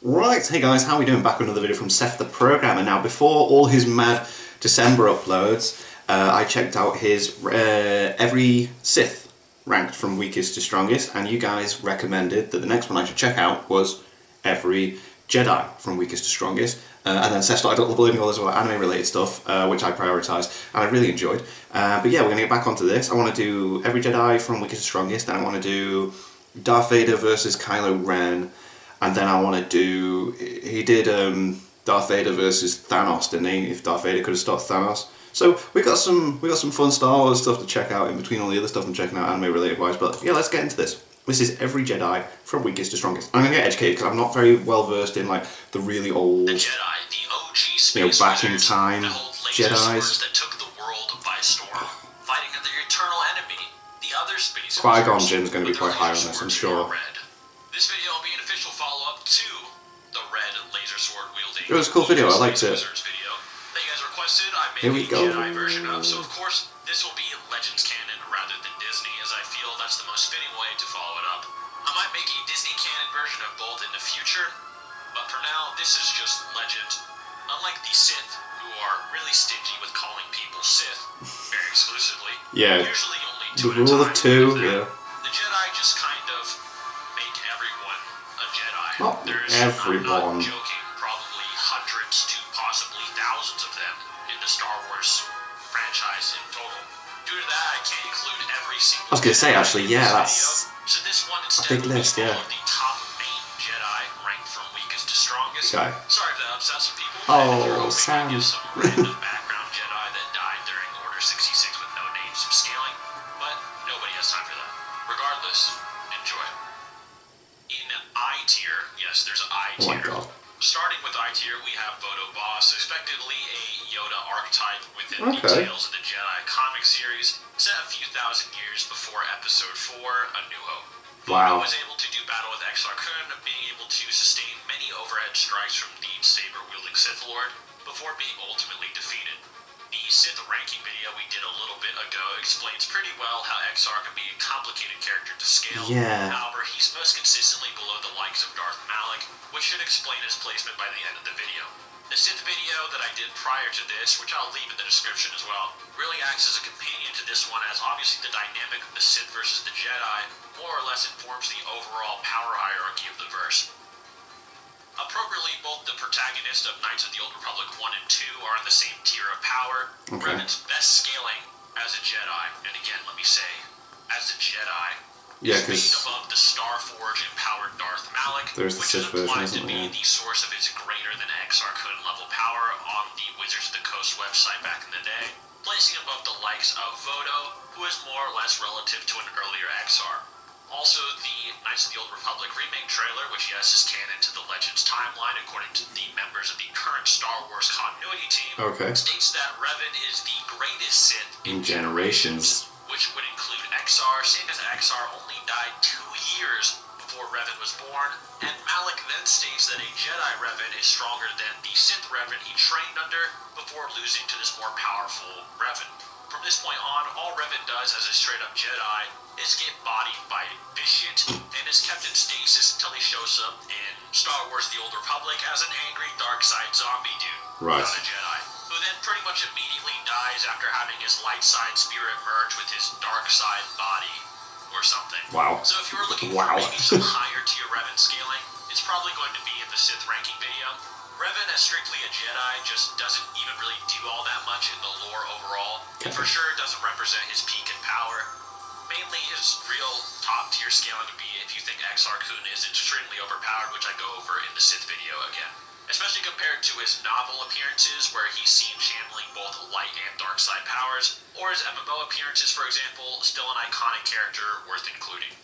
Right, hey guys, how are we doing? Back with another video from Seth the Programmer. Now, before all his mad December uploads, I checked out his every Sith ranked from weakest to strongest, and you guys recommended that the next one I should check out was every Jedi from weakest to strongest. And then Seth started uploading all this anime related stuff, which I prioritised, and I really enjoyed. But yeah, we're going to get back onto this. I want to do every Jedi from weakest to strongest, and I want to do Darth Vader versus Kylo Ren. And then I want to do. He did Darth Vader versus Thanos, didn't he? If Darth Vader could have stopped Thanos. So we got some fun Star Wars stuff to check out in between all the other stuff I'm checking out anime related wise. But yeah, let's get into this. This is every Jedi from weakest to strongest. I'm gonna get educated because I'm not very well versed in like the really old, the Jedi, the OG space back in time Jedi's. that took the world by storm, fighting their eternal enemy, the other space. Qui-Gon Jinn's going to be quite high on this, I'm sure. This video will be an official follow-up to the red laser sword wielding. It was a cool video. I liked it. Video that you guys requested. I made Here we a go. Jedi version of. So of course this will be Legends canon rather than Disney, as I feel that's the most fitting way to follow it up. I might make a Disney canon version of both in the future, but for now this is just Legend. Unlike the Sith, who are really stingy with calling people Sith very exclusively. Yeah. Usually only two The rule of two. Yeah. The Jedi just kind of make everyone a Jedi. Not everyone. I'm not joking, probably hundreds to possibly thousands of them in the Star Wars franchise in total. Due to that, I can't include every single. I was gonna say, actually, yeah, that's that's so this one a instead big list, yeah. all of the top main Jedi ranked from weakest to strongest. Okay. Sorry to upset some people. Oh, but if you're hoping Sam. to give some random background Jedi that died during Order 66 with no names some scaling, but nobody has time for that. Regardless, enjoy. In I tier, yes, there's I Oh my tier. god. Starting with I tier, we have Voto Boss, expectedly a Yoda archetype within the Okay. Tales of the Jedi comic series, set a few thousand years before Episode 4, A New Hope. Wow. Voto was able to do battle with Exar Kun, being able to sustain many overhead strikes from the saber-wielding Sith Lord, before being ultimately defeated. The Sith ranking video we did a little bit ago explains pretty well how Exar can be a complicated character to scale. Yeah. However, he's most consistently below the likes of Darth Malak, which should explain his placement by the end of the video. The Sith video that I did prior to this, which I'll leave in the description as well, really acts as a companion to this one, as obviously the dynamic of the Sith versus the Jedi more or less informs the overall power hierarchy of the verse. Appropriately, both the protagonists of Knights of the Old Republic 1 and 2 are in the same tier of power. Okay. Revan's best scaling as a Jedi, and again, let me say, as a Jedi, Yeah, is made because above the Starforge empowered Darth Malak, there's the which Sith is version, implied to isn't be there? the source of his greater than Exar Kun level power on the Wizards of the Coast website back in the day, placing above the likes of Voto, who is more or less relative to an earlier Exar. Also, the Knights of the Old Republic remake trailer, which yes is canon to the Legends timeline according to the members of the current Star Wars continuity team, Okay. states that Revan is the greatest Sith In generations. which would include Exar, seeing as Exar only died 2 years before Revan was born, and Malak then states that a Jedi Revan is stronger than the Sith Revan he trained under before losing to this more powerful Revan. From this point on, all Revan does as a straight-up Jedi is get bodied by Vitiate and is kept in stasis until he shows up in Star Wars The Old Republic as an angry dark side zombie dude, Right. not a Jedi, who then pretty much immediately dies after having his light side spirit merge with his dark side body or something. Wow. So if you were looking Wow. for maybe some higher tier Revan scaling, it's probably going to be in the Sith ranking video. Revan as strictly a Jedi just doesn't even really do all that much in the lore overall, and for sure doesn't represent his peak in power. Mainly his real top tier scaling would be if you think Exar Kun is extremely overpowered, which I go over in the Sith video again. Especially compared to his novel appearances where he's seen channeling both light and dark side powers, or his MMO appearances, for example, still an iconic character worth including.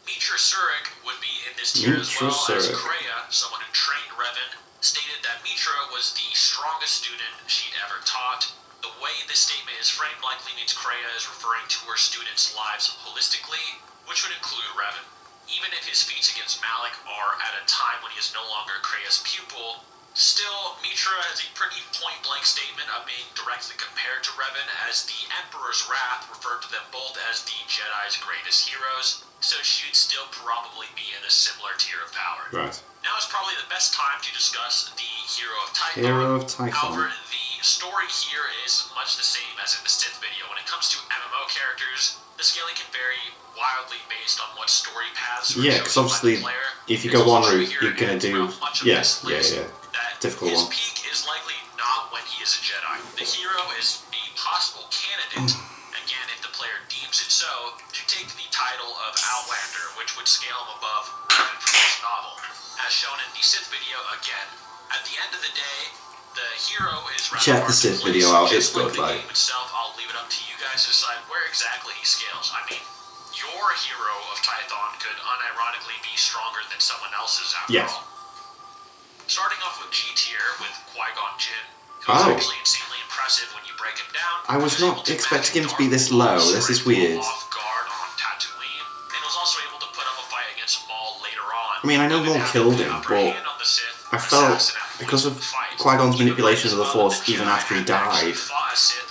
Mitra Surik would be in this tier as well, as Kreia, someone who trained Revan, stated that Mitra was the strongest student she'd ever taught. The way this statement is framed likely means Kreia is referring to her students' lives holistically, which would include Revan. Even if his feats against Malak are at a time when he is no longer Kreia's pupil, still, Mitra has a pretty point-blank statement of being directly compared to Revan, as the Emperor's Wrath referred to them both as the Jedi's greatest heroes. so she'd still probably be in a similar tier of power. Right. Now is probably the best time to discuss the Hero of Tython. Hero of Tython. However, the story here is much the same as in the Sith video. When it comes to MMO characters, the scaling can vary wildly based on what story paths are Yeah, because chosen by obviously, the player. if you go There's one also route, here you're going to do... throughout much of Yeah, this list that difficult his one. peak is likely not when he is a Jedi. The hero is a possible candidate, again, if the player deems it so, to take the title of Outlander, which would scale him above even from this novel. As shown in the Sith video, again, at the end of the day, the hero is rather Check hard the to Sith place. video out, Just it's good, like the like... game itself, I'll leave it up to you guys to decide where exactly he scales. I mean, your hero of Tython could unironically be stronger than someone else's after all. Starting off with G tier with Qui-Gon Jinn, who is actually insanely impressive when you break him down. I was not expecting him to be this low. This is weird. Off guard on Tatooine, and was also able to put up a fight against Maul later on. I mean, I know Maul killed him, but I felt, because of Qui-Gon's manipulation of the Force even after he died...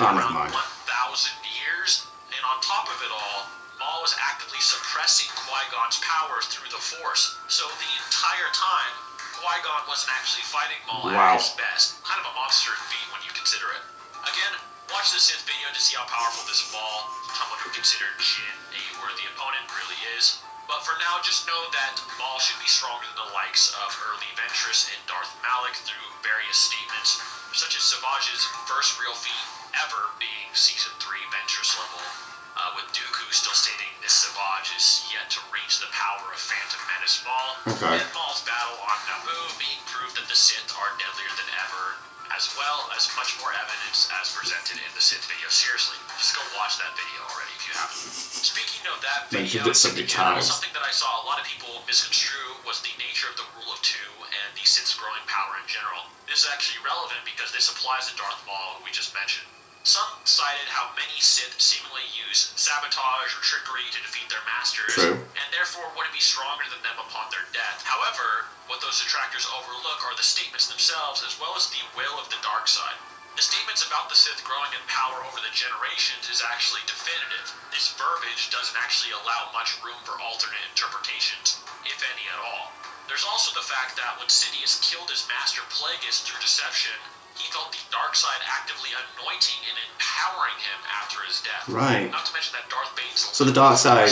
Oh, never mind. 1,000 years, and on top of it all, Maul was actively suppressing Qui-Gon's powers through the Force. So the entire time, Qui-Gon wasn't actually fighting Maul at his best. Kind of a monster feat when you consider it. Again, watch the Sith video to see how powerful this Maul, someone who considered Jinn a worthy opponent, really is. But for now, just know that Maul should be stronger than the likes of early Ventress and Darth Malak through various statements, such as Savage's first real feat ever being Season 3 Ventress level, with Dooku still stating this Savage is yet to reach the power of Phantom Menace Maul, and Maul's battle on Naboo being proof that the Sith are deadlier than ever, as well as much more evidence as presented in the Sith video. Seriously, just go watch that video already if you haven't. Speaking of that video, something that I saw a lot of people misconstrue was the nature of the Rule of Two and the Sith's growing power in general. This is actually relevant because this applies to Darth Maul, who we just mentioned. Some cited how many Sith seemingly use sabotage or trickery to defeat their masters, and therefore wouldn't be stronger than them upon their death. However, what those detractors overlook are the statements themselves, as well as the will of the dark side. The statements about the Sith growing in power over the generations is actually definitive. This verbiage doesn't actually allow much room for alternate interpretations, if any at all. There's also the fact that when Sidious killed his master Plagueis through deception, he felt the dark side actively anointing and empowering him after his death. Right. Not to mention that Darth Bane's so the dark side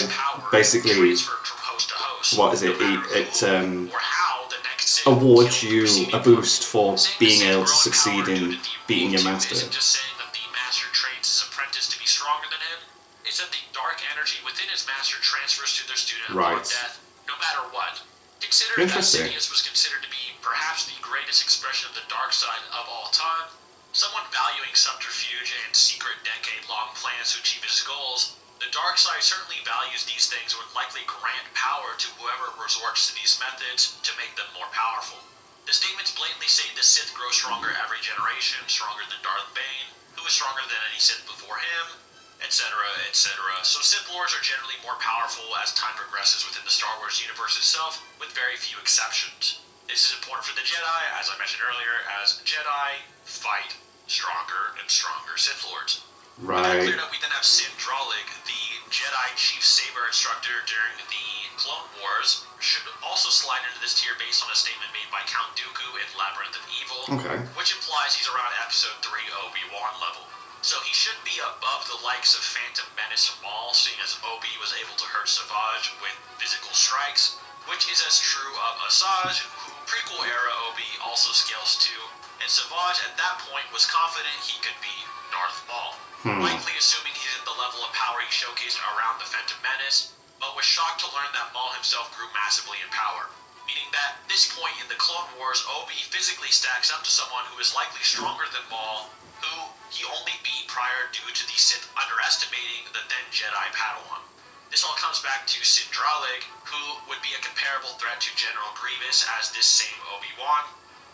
basically, transferred from host to host, what is it? or how the next Sith awards you killed a boost for Saying being the able to Sith succeed growing in power due to the beating your Rule master. Isn't just saying that the master trains his apprentice to be stronger than him. It's that the dark energy within his master transfers to their student upon death, no matter what. Considering that Sidious was considered to be perhaps the greatest expression of the dark side of all time, someone valuing subterfuge and secret decade-long plans to achieve his goals, the dark side certainly values these things and would likely grant power to whoever resorts to these methods to make them more powerful. The statements blatantly say the Sith grow stronger every generation, stronger than Darth Bane, who was stronger than any Sith before him, etc., etc. So Sith Lords are generally more powerful as time progresses within the Star Wars universe itself, with very few exceptions. This is important for the Jedi, as I mentioned earlier, as Jedi fight stronger and stronger Sith Lords. Right. Cleared up, we then have Sin Dralig, the Jedi Chief Saber instructor during the Clone Wars, should also slide into this tier based on a statement made by Count Dooku in Labyrinth of Evil, which implies he's around Episode 3 Obi-Wan level. So he should be above the likes of Phantom Menace Maul, seeing as Obi was able to hurt Savage with physical strikes, which is as true of Asajj, who prequel-era Obi also scales to, and Savage at that point was confident he could beat Darth Maul, likely assuming he's at the level of power he showcased around the Phantom Menace, but was shocked to learn that Maul himself grew massively in power, meaning that at this point in the Clone Wars, Obi physically stacks up to someone who is likely stronger than Maul, who he only beat prior due to the Sith underestimating the then Jedi Padawan. This all comes back to Sin Dralig, who would be a comparable threat to General Grievous as this same Obi-Wan.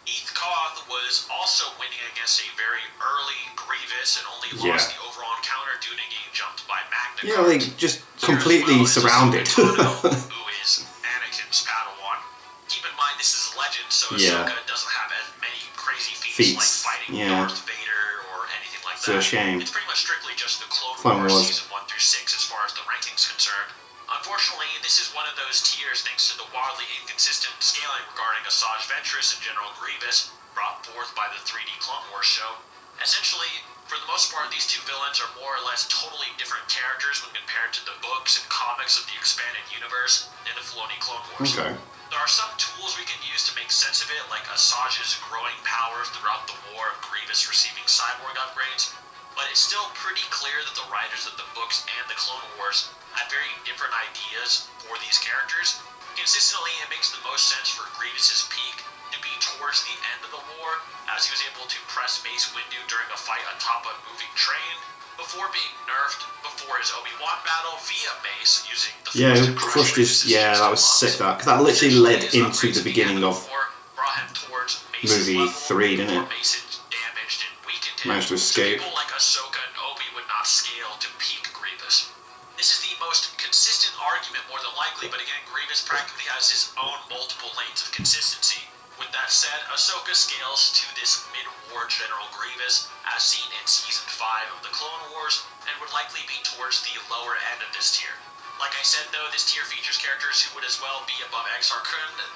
Eeth Koth was also winning against a very early Grievous and only lost the overall encounter due to getting jumped by Magna. Yeah, they just completely surrounded. Who is Anakin's Padawan. Keep in mind this is Legend, so Ahsoka doesn't have as many crazy feats like fighting Darth Vader or anything like that. It's a shame. It's pretty much strictly just the Clone Wars Season 1 through 6 as far as the ranking's concerned. Unfortunately, this is one of those tiers thanks to the wildly inconsistent scaling regarding Asajj Ventress and General Grievous brought forth by the 3D Clone Wars show. Essentially, for the most part, these two villains are more or less totally different characters when compared to the books and comics of the expanded universe in the Filoni Clone Wars. Okay. There are some tools we can use to make sense of it, like Asajj's growing powers throughout the war of Grievous receiving cyborg upgrades, but it's still pretty clear that the writers of the books and the Clone Wars had very different ideas for these characters. Consistently, it makes the most sense for Grievous's peak to be towards the end of the war, as he was able to press Mace Windu during a fight atop a moving train, before being nerfed before his Obi-Wan battle via Mace using the Force to crushed his. Yeah, that was sick. Because that literally led into the beginning of brought him towards Mace's movie level 3, didn't it? Mace damaged and weakened him. Managed to escape. So people like Ahsoka and Obi would not scale to peak Grievous. This is the most consistent argument, more than likely, but again, Grievous practically has his own multiple lanes of consistency. With that said, Ahsoka scales to this mid-war General Grievous, as seen in Season 5 of the Clone Wars, and would likely be towards the lower end of this tier. Like I said, though, this tier features characters who would as well be above Exar Kun, the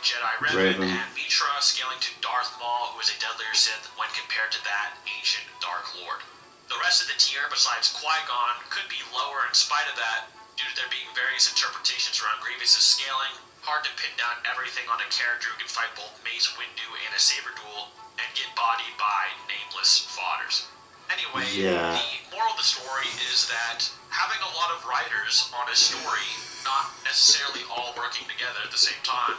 Jedi Revan, and Mitra, scaling to Darth Maul, who is a deadlier Sith when compared to that ancient Dark Lord. The rest of the tier, besides Qui-Gon, could be lower in spite of that, due to there being various interpretations around Grievous' scaling. Hard to pin down everything on a character who can fight both Mace Windu and a saber duel, and get bodied by nameless fodders. Anyway, the moral of the story is that having a lot of writers on a story, not necessarily all working together at the same time,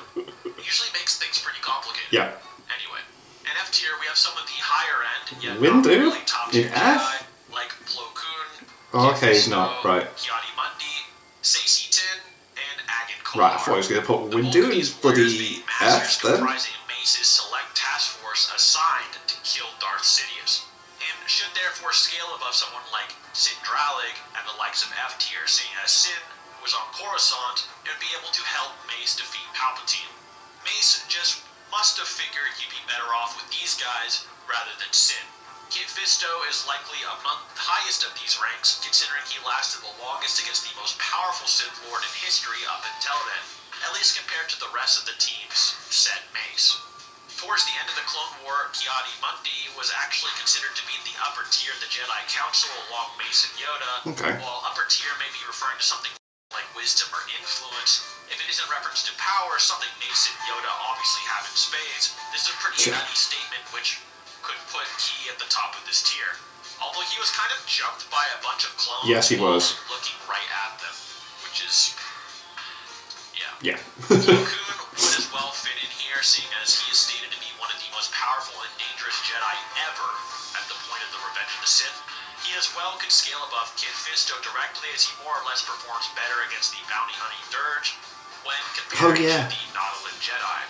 usually makes things pretty complicated. Yeah. Anyway, in F tier, we have some of the higher end, yet Windu? not really top tier Jedi, like Plo Koon, Oh, okay, he's not. Right. Ki-Adi-Mundi, Saesee Tiin, and Agen Kolar. Right, I thought he was going to put Windu in his bloody F then. Comprising Mace's select task force assigned to kill Darth Sidious, and should therefore scale above someone like Sin Dralig and the likes of F tier, seeing as Sin, who was on Coruscant, and be able to help Mace defeat Palpatine. Mace just must have figured he'd be better off with these guys rather than Sin. Kit Fisto is likely among the highest of these ranks, considering he lasted the longest against the most powerful Sith Lord in history up until then, at least compared to the rest of the teams, said Mace. Towards the end of the Clone War, Ki-Adi-Mundi was actually considered to be in the upper tier of the Jedi Council along Mace and Yoda, while upper tier may be referring to something like wisdom or influence. If it is in reference to power, something Mace and Yoda obviously have in spades, this is a pretty nutty statement which could put Ki at the top of this tier. Although he was kind of jumped by a bunch of clones. Yes, he was. Looking right at them, which is... Yeah. Plo Koon would as well fit in here, seeing as he is stated to be one of the most powerful and dangerous Jedi ever at the point of the Revenge of the Sith. He as well could scale above Kit Fisto directly, as he more or less performs better against the bounty hunting Dirge when compared to the Nautilus Jedi,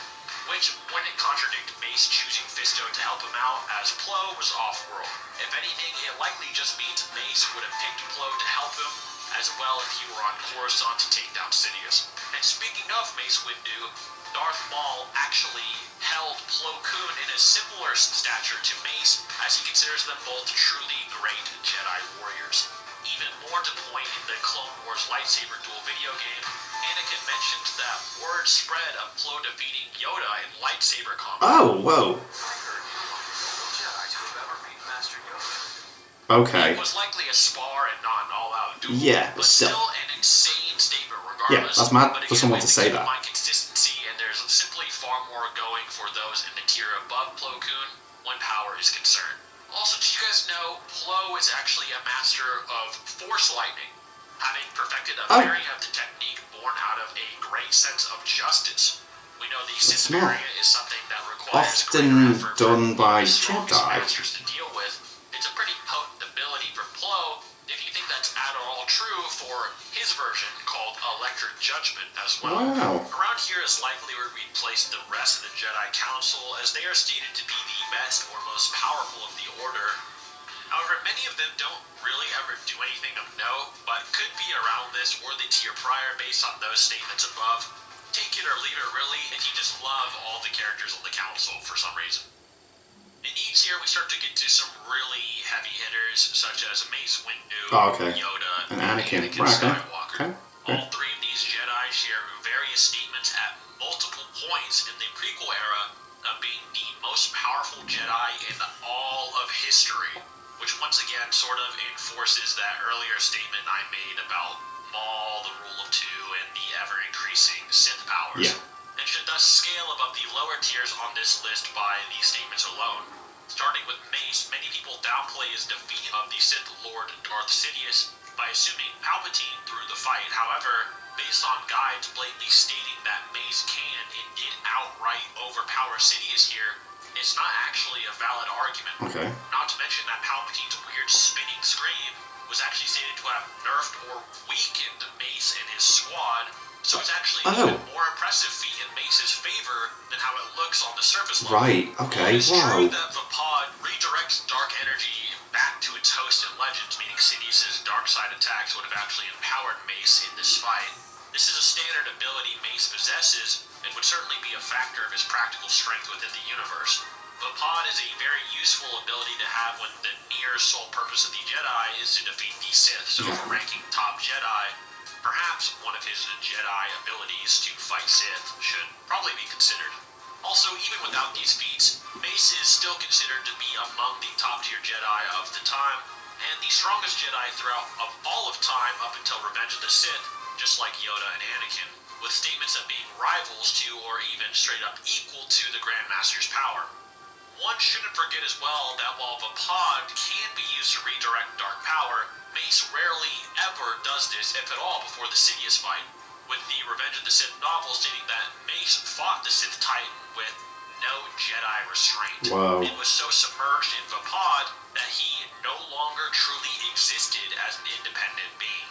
which wouldn't contradict Mace choosing Fisto to help him out, as Plo was off-world. If anything, it likely just means Mace would have picked Plo to help him, as well if he were on Coruscant to take down Sidious. And speaking of Mace Windu, Darth Maul actually held Plo Koon in a similar stature to Mace, as he considers them both truly great Jedi warriors. Even more to the point, in the Clone Wars lightsaber duel video game, Anakin mentioned that word spread of Plo defeating Yoda in lightsaber combat. Oh, whoa. Okay. It was likely a spar and not an all-out duel. Yeah, but still an insane statement regardless. Yeah, that's mad but again, for someone to say that. My consistency, and there's simply far more going for those in the tier above Plo Koon when power is concerned. Also, did you guys know Plo is actually a master of Force Lightning, having perfected a variant of the technique born out of a great sense of justice. We know the Sith variant is something that requires often effort done by Jedi Jedi. to deal with. It's a pretty potent ability from Plo, if you think that's at all true for his version called Electric Judgment as well. Wow. Around here is likely where we'd place the rest of the Jedi Council, as they are stated to be the best or most powerful of the Order. However, many of them don't really ever do anything of note, but could be around this or the tier prior based on those statements above. Take it or leave it really, if you just love all the characters on the Council for some reason. In E tier, we start to get to some really heavy hitters, such as Mace Windu, Yoda, and Anakin. Skywalker. Okay. All three share various statements at multiple points in the prequel era of being the most powerful Jedi in all of history, which once again sort of enforces that earlier statement I made about Maul, the Rule of Two, and the ever-increasing Sith powers. Yeah. And should thus scale above the lower tiers on this list by these statements alone. Starting with Mace, many people downplay his defeat of the Sith Lord Darth Sidious by assuming Palpatine through the fight. However, based on guides blatantly stating that Mace can and did outright overpower Sidious here, it's not actually a valid argument. Okay. Not to mention that Palpatine's weird spinning scream was actually stated to have nerfed or weakened Mace and his squad, so it's actually an even more impressive feat in Mace's favor than how it looks on the surface level. Right, okay, It's true that the pod redirects dark energy back to its host in Legends, meaning Sidious's dark side attacks would have actually empowered Mace in this fight. This is a standard ability Mace possesses, and would certainly be a factor of his practical strength within the universe. The pod is a very useful ability to have when the near sole purpose of the Jedi is to defeat the Sith, so for ranking top Jedi, perhaps one of his Jedi abilities to fight Sith should probably be considered. Also, even without these feats, Mace is still considered to be among the top tier Jedi of the time, and the strongest Jedi throughout of all of time up until Revenge of the Sith, just like Yoda and Anakin, with statements of being rivals to or even straight up equal to the Grandmaster's power. One shouldn't forget as well that while the pod can be used to redirect dark power, Mace rarely ever does this, if at all, before the Sidious fight, with the Revenge of the Sith novel stating that Mace fought the Sith Titan with no Jedi restraint. Wow. It was so submerged in the pod that he no longer truly existed as an independent being.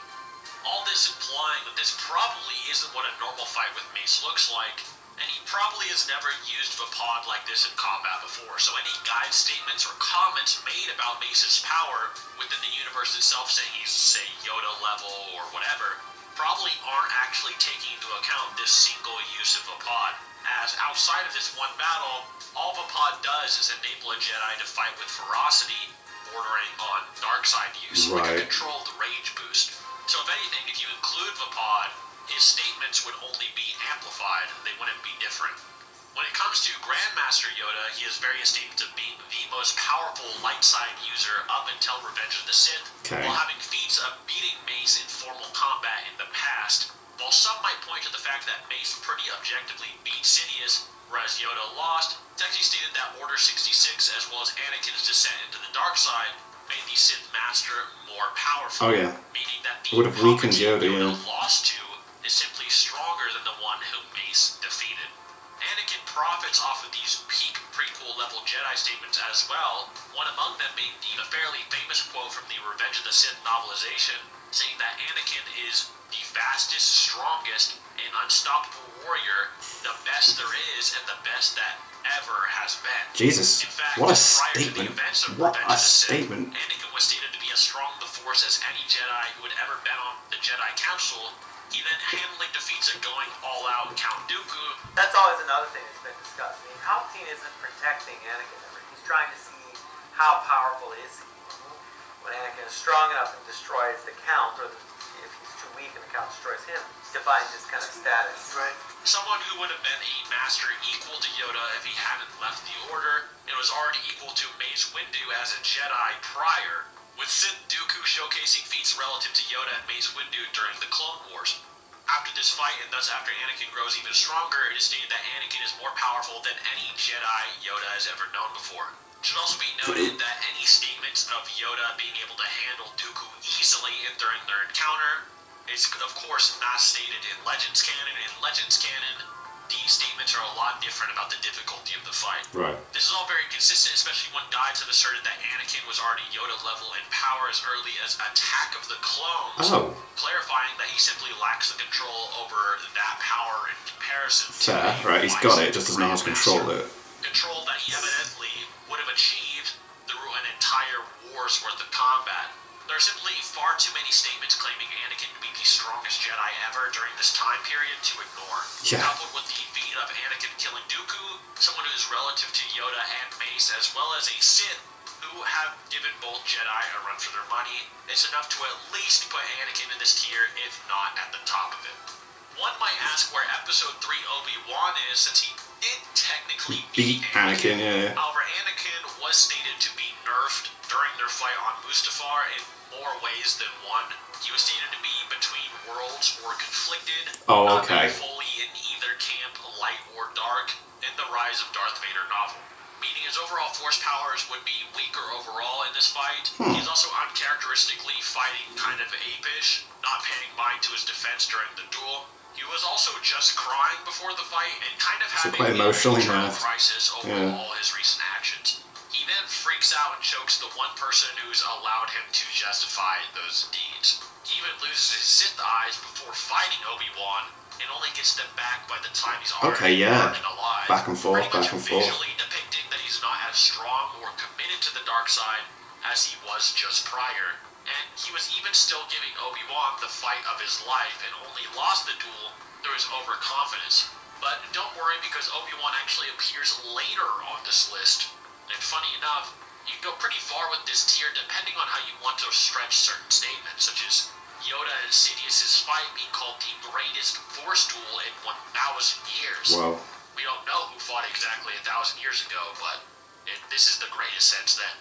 All this implying that this probably isn't what a normal fight with Mace looks like, and he probably has never used the pod like this in combat before, so any guide statements or comments made about Mace's power within the universe itself saying he's, say, Yoda level or whatever, probably aren't actually taking into account this single use of the pod, as outside of this one battle, all the pod does is enable a Jedi to fight with ferocity, bordering on dark side use, like a controlled rage boost. So if anything, if you include the pod, his statements would only be amplified, they wouldn't be different. When it comes to Grandmaster Yoda, he has various statements of being the most powerful light side user up until Revenge of the Sith, while having feats of beating Mace in formal combat in the past. While some might point to the fact that Mace pretty objectively beat Sidious, whereas Yoda lost, it's actually stated that Order 66, as well as Anakin's descent into the dark side, made the Sith Master more powerful. Meaning that the would have weakened Yoda, lost to is simply stronger than the one whom Mace defeated. Anakin profits off of these peak prequel level Jedi statements as well, one among them being the fairly famous quote from the Revenge of the Sith novelization, saying that Anakin is the fastest, strongest, and unstoppable warrior, the best there is, and the best that ever has been. Jesus, in fact, what a prior statement. To the events of What Revenge a of the Sith, statement. Anakin was stated to be as strong in the Force as any Jedi who had ever been on the Jedi Council. He then handily defeats a going all-out Count Dooku. That's always another thing that's been discussed. I mean, Palpatine isn't protecting Anakin ever. He's trying to see how powerful is he. When Anakin is strong enough and destroys the Count, or if he's too weak and the Count destroys him, defines his kind of status. Right. Someone who would have been a master equal to Yoda if he hadn't left the Order, and was already equal to Mace Windu as a Jedi prior, with Sith Dooku showcasing feats relative to Yoda and Mace Windu during the Clone Wars. After this fight, and thus after Anakin grows even stronger, it is stated that Anakin is more powerful than any Jedi Yoda has ever known before. It should also be noted that any statements of Yoda being able to handle Dooku easily and during their encounter is, of course, not stated in Legends canon. In Legends canon, these statements are a lot different about the difficulty of the fight. Right. This is all very consistent, especially when guides have asserted that Anakin was already Yoda level in power as early as Attack of the Clones, clarifying that he simply lacks the control over that power in comparison to right, he's got it, just doesn't know how to control it. Control that he evidently would have achieved through an entire war's worth of combat. There are simply far too many statements claiming Anakin to be the strongest Jedi ever during this time period to ignore. Coupled with the feat of Anakin killing Dooku, someone who is relative to Yoda and Mace, as well as a Sith who have given both Jedi a run for their money, it's enough to at least put Anakin in this tier, if not at the top of it. One might ask where Episode 3 Obi-Wan is, since he did technically Beat Anakin, yeah. However, Anakin was stated to be nerfed during their fight on Mustafar in more ways than one. He was stated to be between worlds or conflicted, Oh, not okay. being fully in either camp, light or dark, in the Rise of Darth Vader novel. Meaning his overall force powers would be weaker overall in this fight. He's also uncharacteristically fighting kind of apish, not paying mind to his defense during the duel. He was also just crying before the fight and kind of having quite an emotionally internal nerved. crisis over all his recent actions. He then freaks out and chokes the one person who's allowed him to justify those deeds. He even loses his Sith eyes before fighting Obi-Wan and only gets them back by the time he's already burnt and alive. Back and forth, pretty much back and forth. visually depicting that he's not as strong or committed to the dark side as he was just prior. And he was even still giving Obi-Wan the fight of his life and only lost the duel through his overconfidence. But don't worry, because Obi-Wan actually appears later on this list. And funny enough, you can go pretty far with this tier depending on how you want to stretch certain statements, such as Yoda and Sidious's fight being called the greatest Force duel in 1,000 years. Wow. We don't know who fought exactly 1,000 years ago, but this is the greatest since then.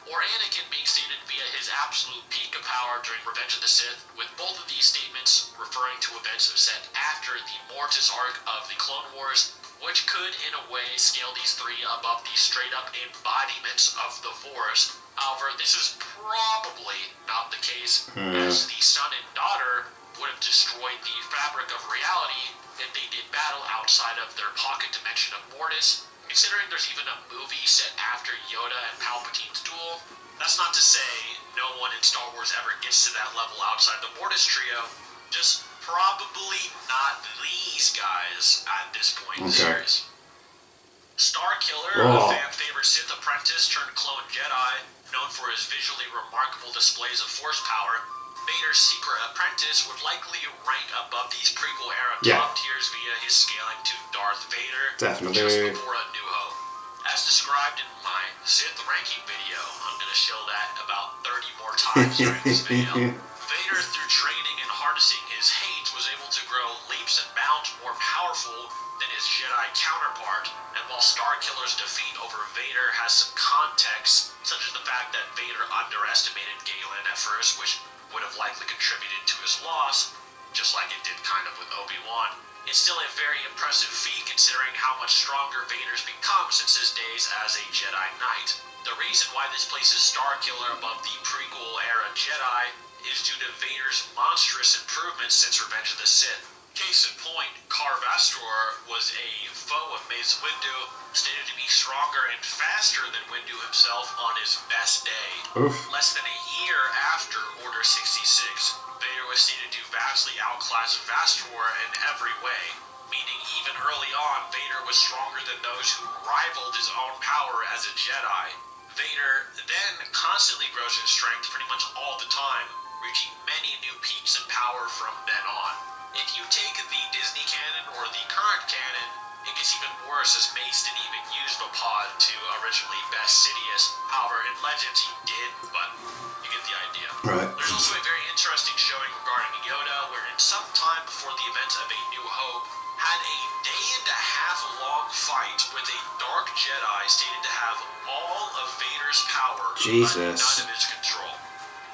Or Anakin being stated to be at his absolute peak of power during Revenge of the Sith, with both of these statements referring to events set after the Mortis arc of the Clone Wars, which could, in a way, scale these three above the straight-up embodiments of the Force. However, this is probably not the case, as the son and daughter would have destroyed the fabric of reality if they did battle outside of their pocket dimension of Mortis. Considering there's even a movie set after Yoda and Palpatine's duel, that's not to say no one in Star Wars ever gets to that level outside the Mortis trio, just probably not these guys at this point in the series. Starkiller, a fan-favorite Sith apprentice turned clone Jedi, known for his visually remarkable displays of force power, Vader's secret apprentice would likely rank above these prequel-era top tiers via his scaling to Darth Vader just before A New Hope. As described in my Sith ranking video, I'm going to show that about 30 more times during this video. Vader, through training and harnessing his hate, was able to grow leaps and bounds more powerful than his Jedi counterpart, and while Starkiller's defeat over Vader has some context, such as the fact that Vader underestimated Galen at first, which would have likely contributed to his loss, just like it did kind of with Obi-Wan, it's still a very impressive feat considering how much stronger Vader's become since his days as a Jedi Knight. The reason why this places Starkiller above the prequel-era Jedi is due to Vader's monstrous improvements since Revenge of the Sith. Case in point, Carvastor was a foe of Mace Windu, stated to be stronger and faster than Windu himself on his best day. Less than a year after Order 66, Vader was stated to vastly outclass Vastor in every way, meaning even early on, Vader was stronger than those who rivaled his own power as a Jedi. Vader then constantly grows in strength pretty much all the time, reaching many new peaks in power from then on. If you take the Disney canon or the current canon, it gets even worse as Mace didn't even use Vapod to originally best Sidious. However, in Legends he did, but you get the idea. There's also a very interesting showing regarding Yoda, where in some time before the events of A New Hope, had a day-and-a-half-long fight with a Dark Jedi stated to have all of Vader's power, but none of his control.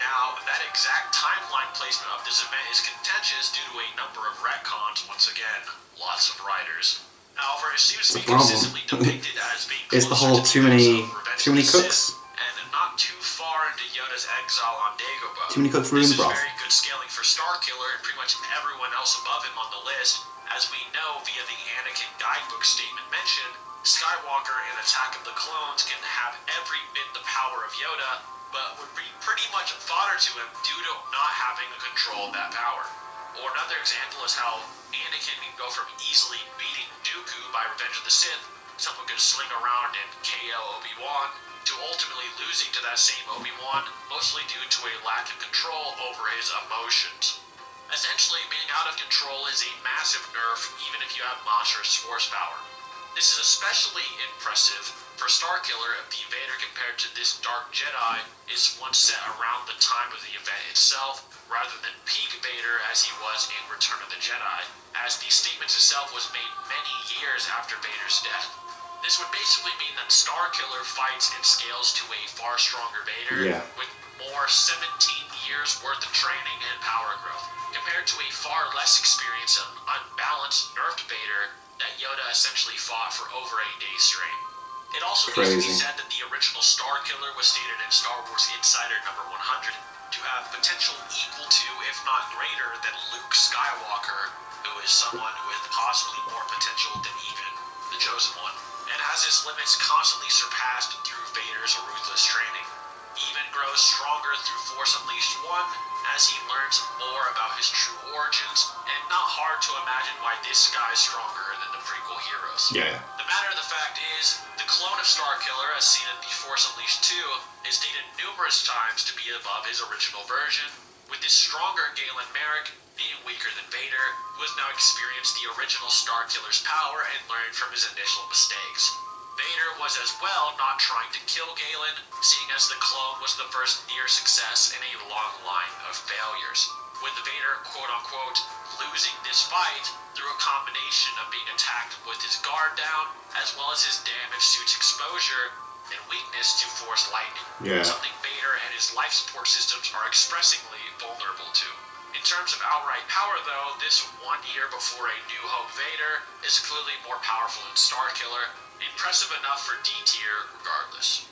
Now, that exact timeline placement of this event is contentious due to a number of retcons. Once again, lots of writers. However, it seems to be consistently depicted as being it's the whole too many cooks. And not too far into Yoda's exile on Dagobah. Too many cooks ruin broth. This is very good scaling for Starkiller and pretty much everyone else above him on the list. As we know via the Anakin guidebook statement mentioned, Skywalker in Attack of the Clones can have every bit the power of Yoda, but would be pretty much fodder to him due to not having the control of that power. Or another example is how Anakin can go from easily beating Dooku by Revenge of the Sith, someone could sling around and KO Obi-Wan, to ultimately losing to that same Obi-Wan, mostly due to a lack of control over his emotions. Essentially, being out of control is a massive nerf even if you have monstrous force power. This is especially impressive for Starkiller if the Vader compared to this Dark Jedi is one set around the time of the event itself, rather than peak Vader as he was in Return of the Jedi, as the statement itself was made many years after Vader's death. This would basically mean that Starkiller fights and scales to a far stronger Vader with more 17 years worth of training and power growth, compared to a far less experienced and unbalanced nerfed Vader that Yoda essentially fought for over a day straight. It also needs to be said that the original Starkiller was stated in Star Wars Insider number 100 to have potential equal to, if not greater than, Luke Skywalker, who is someone with possibly more potential than even the Chosen One, and has his limits constantly surpassed through Vader's ruthless training. Even grows stronger through Force Unleashed 1 as he learns more about his true origins, and not hard to imagine why this guy is stronger than the prequel heroes. The matter of the fact is, the clone of Starkiller, as seen in The Force Unleashed 2, is stated numerous times to be above his original version, with his stronger Galen Merrick being weaker than Vader, who has now experienced the original Starkiller's power and learned from his initial mistakes. Vader was as well not trying to kill Galen, seeing as the clone was the first near success in a long line of failures, with Vader quote-unquote losing this fight through a combination of being attacked with his guard down, as well as his damaged suit's exposure and weakness to Force lightning, something Vader and his life support systems are expressingly vulnerable to. In terms of outright power, though, this 1 year before A New Hope Vader is clearly more powerful than Starkiller, impressive enough for D tier regardless.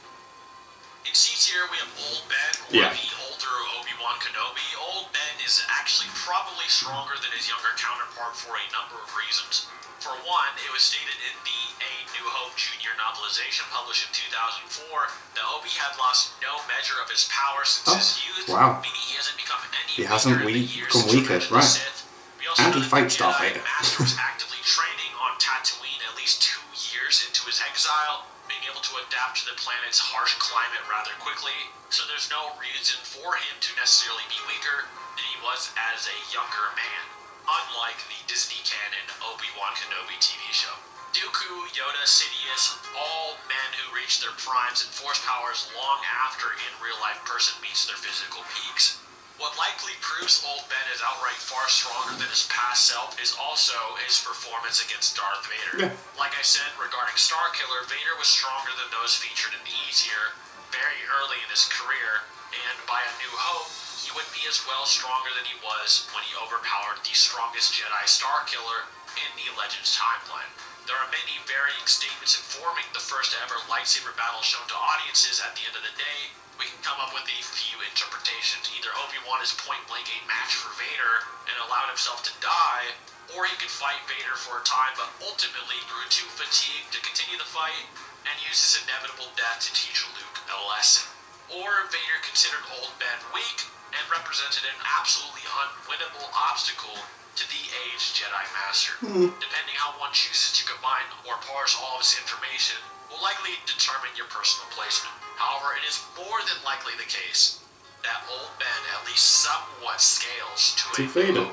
In C tier, we have Old Ben, or the older Obi-Wan Kenobi. Old Ben is actually probably stronger than his younger counterpart for a number of reasons. For one, it was stated in the A New Hope Jr. novelization published in 2004 that Obi had lost no measure of his power since his youth, meaning he hasn't become any weaker right? Sith. We also And he know fights that Darth the Vader. Master was actively training on Tatooine at least 2 years into his exile, being able to adapt to the planet's harsh climate rather quickly, so there's no reason for him to necessarily be weaker than he was as a younger man, unlike the Disney canon Obi-Wan Kenobi TV show. Dooku, Yoda, Sidious, all men who reach their primes and force powers long after in-real-life person meets their physical peaks. What likely proves Old Ben is outright far stronger than his past self is also his performance against Darth Vader. Like I said regarding Starkiller, Vader was stronger than those featured in the E tier very early in his career, and by A New Hope, he would be as well stronger than he was when he overpowered the strongest Jedi Starkiller in the Legends timeline. There are many varying statements informing the first ever lightsaber battle shown to audiences. At the end of the day, we can come up with a few interpretations. Either Obi-Wan is point-blank a match for Vader and allowed himself to die, or he could fight Vader for a time but ultimately grew too fatigued to continue the fight and used his inevitable death to teach Luke a lesson. Or Vader considered Old Ben weak and represented an absolutely unwinnable obstacle to the aged Jedi Master. Depending how one chooses to combine or parse all of this information will likely determine your personal placement. However, it is more than likely the case that Old Ben at least somewhat scales to a Vader,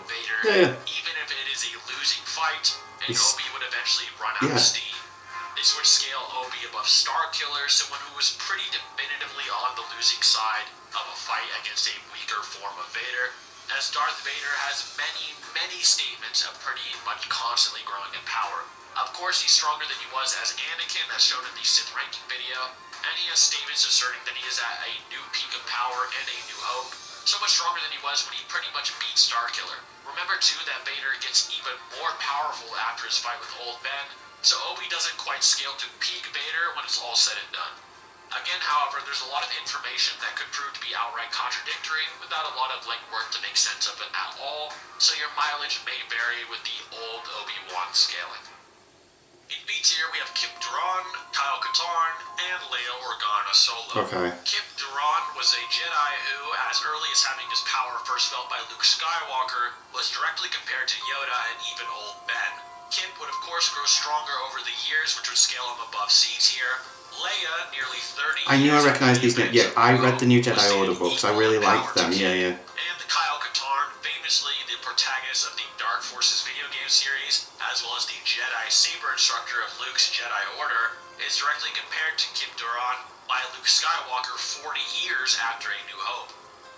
even if it is a losing fight and Obi would eventually run out of steam. This would scale Obi above Starkiller, someone who was pretty definitively on the losing side of a fight against a weaker form of Vader, as Darth Vader has many statements of pretty much constantly growing in power. Of course, he's stronger than he was as Anakin, as shown in the Sith ranking video, and he has statements asserting that he is at a new peak of power and A New Hope, so much stronger than he was when he pretty much beat Starkiller. Remember too that Vader gets even more powerful after his fight with Old Ben, so Obi doesn't quite scale to peak Vader when it's all said and done. Again, however, there's a lot of information that could prove to be outright contradictory without a lot of legwork to make sense of it at all, so your mileage may vary with the old Obi-Wan scaling. In B tier, we have Kip Duran, Kyle Katarn, and Leia Organa Solo. Kip Duran was a Jedi who, as early as having his power first felt by Luke Skywalker, was directly compared to Yoda and even Old Ben. Kip would of course grow stronger over the years, which would scale him above C tier. Leia, nearly 30 I knew I years recognized these names. Yeah, I read the new Jedi Order books. I really liked them. And the Kyle Katarn, famously the protagonist of the Dark Forces video game series, as well as the Jedi Saber instructor of Luke's Jedi Order, is directly compared to Kip Duran by Luke Skywalker 40 years after A New Hope.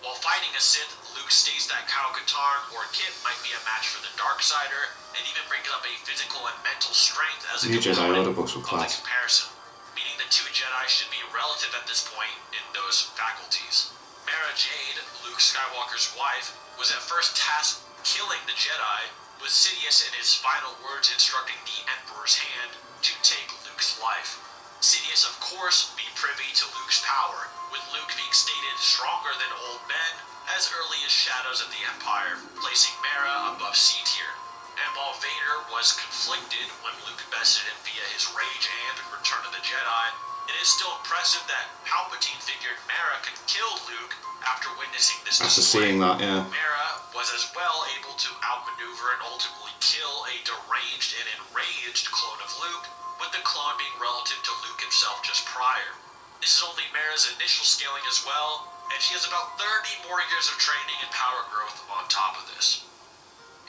While fighting a Sith, Luke states that Kyle Katarn or Kip might be a match for the Darksider, and even brings up a physical and mental strength as a New Jedi component Order books were of the class. comparison, meaning the two Jedi should be relative at this point in those faculties. Mara Jade, Luke Skywalker's wife, was at first tasked killing the Jedi, with Sidious in his final words instructing the Emperor's hand to take Luke's life. Sidious, of course, be privy to Luke's power, with Luke being stated stronger than old men as early as Shadows of the Empire, placing Mara above C tier. And while Vader was conflicted when Luke bested him via his rage and Return of the Jedi, it is still impressive that Palpatine figured Mara could kill Luke after witnessing this After display. seeing that, yeah. Mara was as well able to outmaneuver and ultimately kill a deranged and enraged clone of Luke, with the clone being relative to Luke himself just prior. This is only Mara's initial scaling as well, and she has about 30 more years of training and power growth on top of this.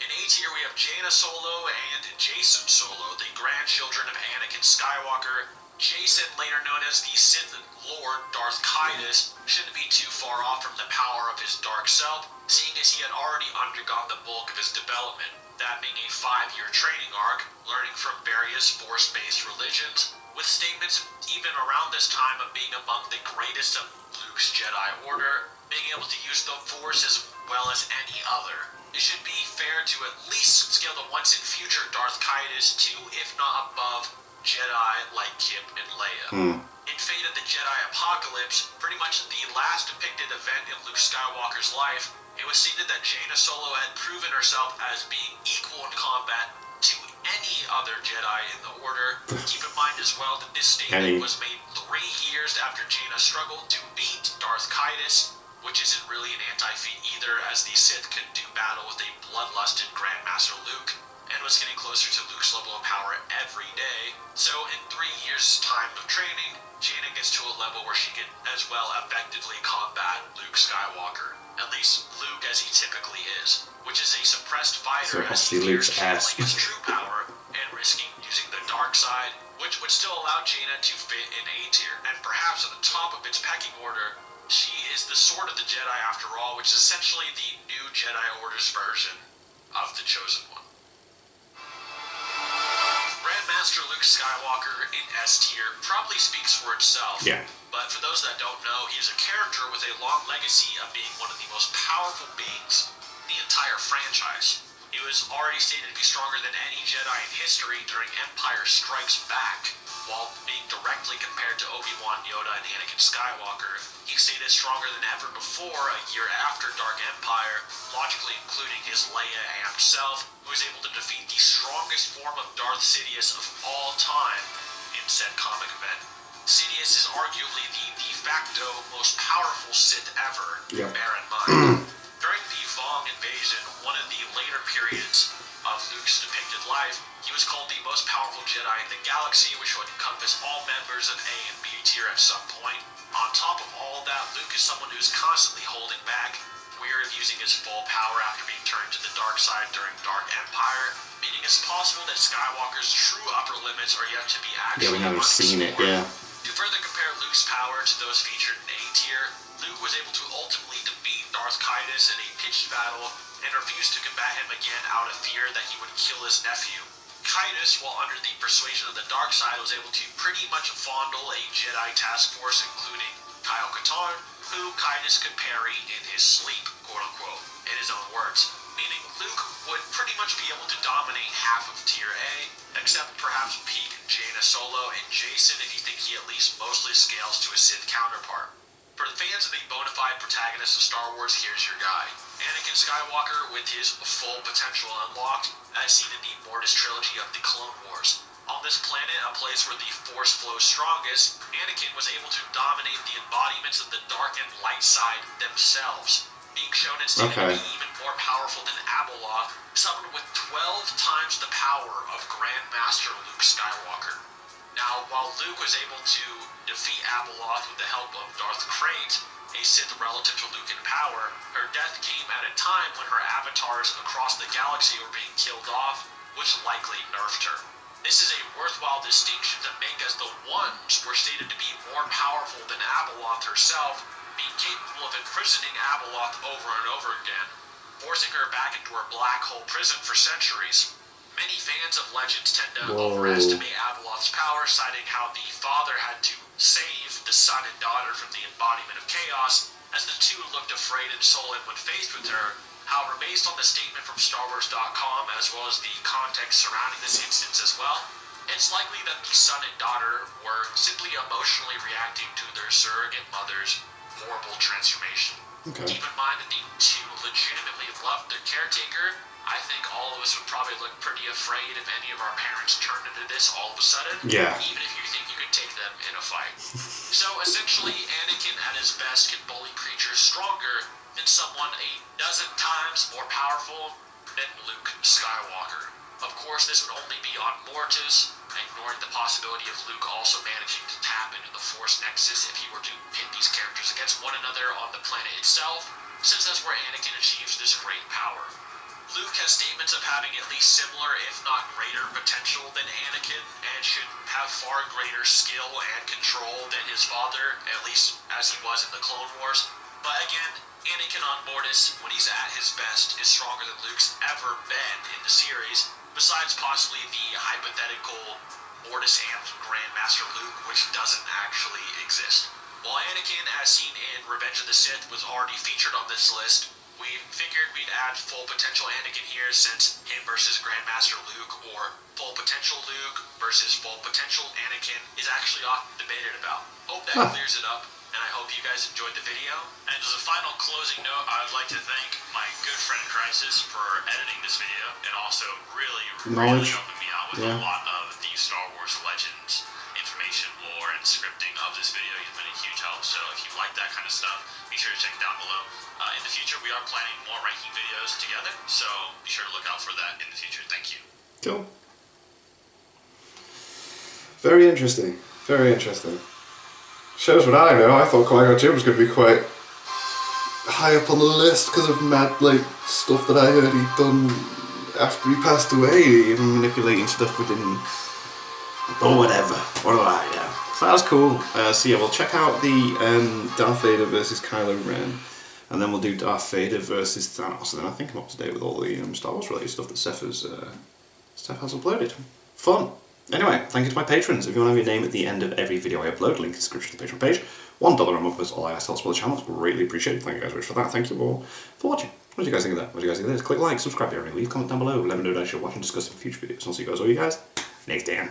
In A tier, we have Jaina Solo and Jacen Solo, the grandchildren of Anakin Skywalker. Jacen, later known as the Sith Lord Darth Caedus, shouldn't be too far off from the power of his dark self, seeing as he had already undergone the bulk of his development, that being a 5-year training arc, learning from various Force-based religions, with statements even around this time of being among the greatest of Luke's Jedi Order, being able to use the Force as well as any other. It should be fair to at least scale the once-in-future Darth Caedus to, if not above, Jedi like Kip and Leia. In Fate of the Jedi Apocalypse, pretty much the last depicted event in Luke Skywalker's life, it was stated that Jaina Solo had proven herself as being equal in combat to any other Jedi in the Order. Keep in mind as well that this statement was made 3 years after Jaina struggled to beat Darth Caedus, which isn't really an anti-feat either, as the Sith could do battle with a bloodlusted Grandmaster Luke, and was getting closer to Luke's level of power every day. So in 3 years' time of training, Jaina gets to a level where she can as well effectively combat Luke Skywalker. At least Luke as he typically is, which is a suppressed fighter as he fears channeling his true power and risking using the dark side, which would still allow Jaina to fit in A tier, and perhaps at the top of its pecking order, she is the Sword of the Jedi after all, which is essentially the new Jedi Order's version of the Chosen One. Grandmaster Luke Skywalker in S tier probably speaks for itself. Yeah. But for those that don't know, he is a character with a long legacy of being one of the most powerful beings in the entire franchise. He was already stated to be stronger than any Jedi in history during Empire Strikes Back. While being directly compared to Obi-Wan, Yoda, and Anakin Skywalker, he stated stronger than ever before a year after Dark Empire, logically including his Leia amped self, who was able to defeat the strongest form of Darth Sidious of all time in said comic event. Sidious is arguably the de facto most powerful Sith ever, bear in mind. During the Vong invasion, one of the later periods of Luke's depicted life, he was called the most powerful Jedi in the galaxy, which would encompass all members of A and B tier at some point. On top of all that, Luke is someone who's constantly holding back, weary of using his full power after being turned to the dark side during Dark Empire, meaning it's possible that Skywalker's true upper limits are yet to be actually we never seen it, To further compare Luke's power to those featured in A tier, Luke was able to ultimately defeat Darth Caedus in a pitched battle and refused to combat him again out of fear that he would kill his nephew. Caedus, while under the persuasion of the dark side, was able to pretty much fondle a Jedi task force, including Kyle Katarn, who Caedus could parry in his sleep, quote-unquote, in his own words, meaning Luke would pretty much be able to dominate half of Tier A, except perhaps peak Jaina Solo and Jacen if you think he at least mostly scales to his Sith counterpart. For the fans of the bona fide protagonist of Star Wars, here's your guide. Anakin Skywalker, with his full potential unlocked, as seen in the Mortis trilogy of the Clone Wars. On this planet, a place where the Force flows strongest, Anakin was able to dominate the embodiments of the dark and light side themselves, being shown instead to be even more powerful than Abeloth, someone with 12 times the power of Grandmaster Luke Skywalker. Now, while Luke was able to defeat Abeloth with the help of Darth Krayt, a Sith relative to Luke in power, her death came at a time when her avatars across the galaxy were being killed off, which likely nerfed her. This is a worthwhile distinction to make, as the ones were stated to be more powerful than Abeloth herself, being capable of imprisoning Abeloth over and over again, forcing her back into her black hole prison for centuries. Many fans of Legends tend to overestimate Abeloth's power, citing how the father had to save the son and daughter from the embodiment of chaos, as the two looked afraid and sullen when faced with her. However, based on the statement from StarWars.com, as well as the context surrounding this instance as well, it's likely that the son and daughter were simply emotionally reacting to their surrogate mother's horrible transformation. Okay. Keep in mind that the two legitimately loved their caretaker. I think all of us would probably look pretty afraid if any of our parents turned into this all of a sudden. Yeah. Even if you think you could take them in a fight. So essentially, Anakin at his best can bully creatures stronger than someone a dozen times more powerful than Luke Skywalker. Of course, this would only be on Mortis, ignoring the possibility of Luke also managing to tap into the Force Nexus if he were to pit these characters against one another on the planet itself, since that's where Anakin achieves this great power. Luke has statements of having at least similar, if not greater, potential than Anakin, and should have far greater skill and control than his father, at least as he was in the Clone Wars. But again, Anakin on Mortis, when he's at his best, is stronger than Luke's ever been in the series, besides possibly the hypothetical Mortis and Grandmaster Luke, which doesn't actually exist. While Anakin, as seen in Revenge of the Sith, was already featured on this list, we figured we'd add full potential Anakin here, since him versus Grandmaster Luke, or full potential Luke versus full potential Anakin, is actually often debated about. Hope that clears it up, and I hope you guys enjoyed the video. And as a final closing note, I would like to thank my good friend Crisis for editing this video, and also really helping me out with a lot of the Star Wars Legends information, lore, and scripting of this video. He's been a huge help, so if you like that kind of stuff, be sure to check it down below. In the future, we are planning more ranking videos together, so be sure to look out for that in the future. Thank you. Cool. Very interesting. Very interesting. Shows what I know. I thought Qui-Gon Jinn was going to be quite high up on the list because of mad stuff that I heard he'd done after he passed away, even manipulating stuff within, or whatever. What do I know? So that was cool. So yeah, we'll check out the Darth Vader versus Kylo Ren, and then we'll do Darth Vader versus Thanos, and then I think I'm up to date with all the Star Wars related stuff that Seth has uploaded. Fun. Anyway, thank you to my patrons. If you want to have your name at the end of every video I upload, link in the description to the Patreon page. $1 a month is all I ask to help support the channel. It's greatly appreciated. Thank you guys very much for that. Thank you all for watching. What do you guys think of that? What do you guys think of this? Click like, subscribe, leave a comment down below. Let me know that I should watch and discuss in future videos. I'll see you guys next time.